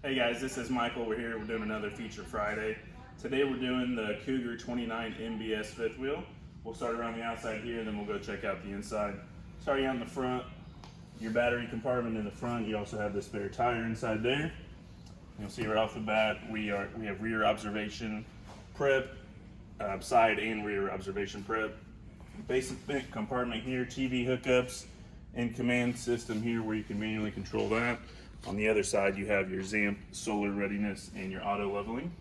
Hey guys, this is Michael. We're here. We're doing another Feature Friday. Today we're doing the Cougar 29 MBS fifth wheel. We'll start around the outside here, and then we'll go check out the inside. Starting out in the front, your battery compartment in the front. You also have the spare tire inside there. You'll see right off the bat we have rear observation prep, side and rear observation prep. Basic compartment here, TV hookups, and command system here where you can manually control that. On the other side, you have your ZAMP solar readiness and your auto leveling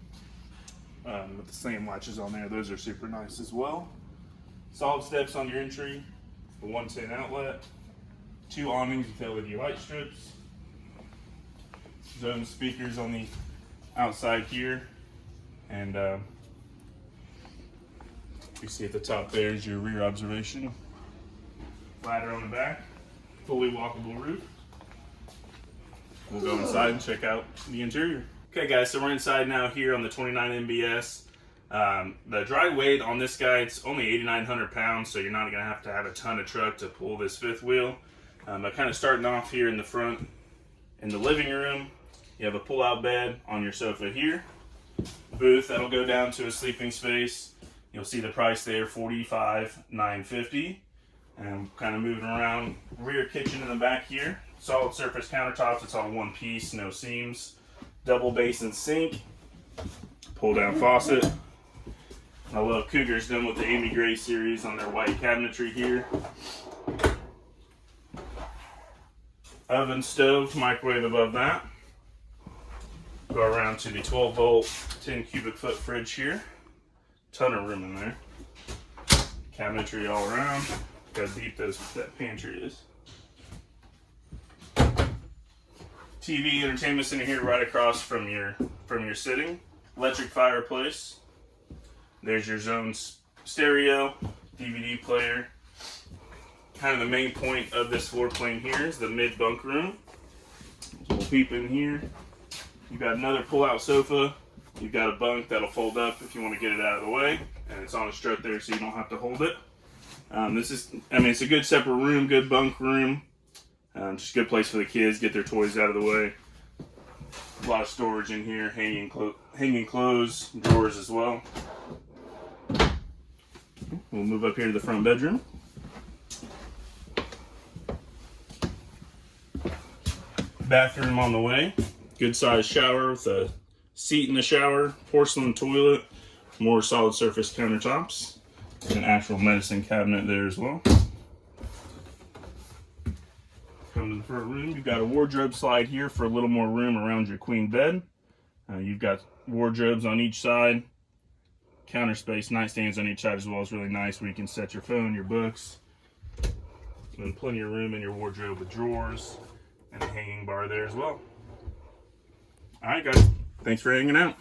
with the same latches on there. Those are super nice as well. Solid steps on your entry, a 110 outlet, 2 awnings with LED light strips, zone speakers on the outside here, and you see at the top there is your rear observation. Ladder on the back, fully walkable roof. We'll go inside and check out the interior. Okay guys, so we're inside now here on the 29 MBS. The dry weight on this guy, it's only 8,900 pounds, so you're not gonna have to have a ton of truck to pull this fifth wheel. But kind of starting off here in the front, in the living room, you have a pull-out bed on your sofa here. Booth that'll go down to a sleeping space. You'll see the price there, $45,950. And kind of moving around, rear kitchen in the back here. Solid surface countertops, it's all one piece, no seams. Double basin sink, pull down faucet. I love Cougar's done with the Amy Gray series on their white cabinetry here. Oven, stove, microwave above that. Go around to the 12 volt, 10 cubic foot fridge here. Ton of room in there. Cabinetry all around. Look how deep that pantry is. TV entertainment center here right across from your sitting. Electric fireplace. There's your zone stereo, DVD player. Kind of the main point of this floor plan here is the mid bunk room. So we'll peep in here. You've got another pull-out sofa. You've got a bunk that'll fold up if you want to get it out of the way, and it's on a strut there, so you don't have to hold it. It's a good separate room, good bunk room. Just a good place for the kids, get their toys out of the way. A lot of storage in here, hanging clothes, drawers as well. We'll move up here to the front bedroom. Bathroom on the way. Good sized shower with a seat in the shower, porcelain toilet, more solid surface countertops, and an actual medicine cabinet there as well. Come to the front room, you've got a wardrobe slide here for a little more room around your queen bed. You've got wardrobes on each side, counter space, nightstands on each side as well. It's really nice where you can set your phone, your books, and plenty of room in your wardrobe with drawers and a hanging bar there as well. All right guys, thanks for hanging out.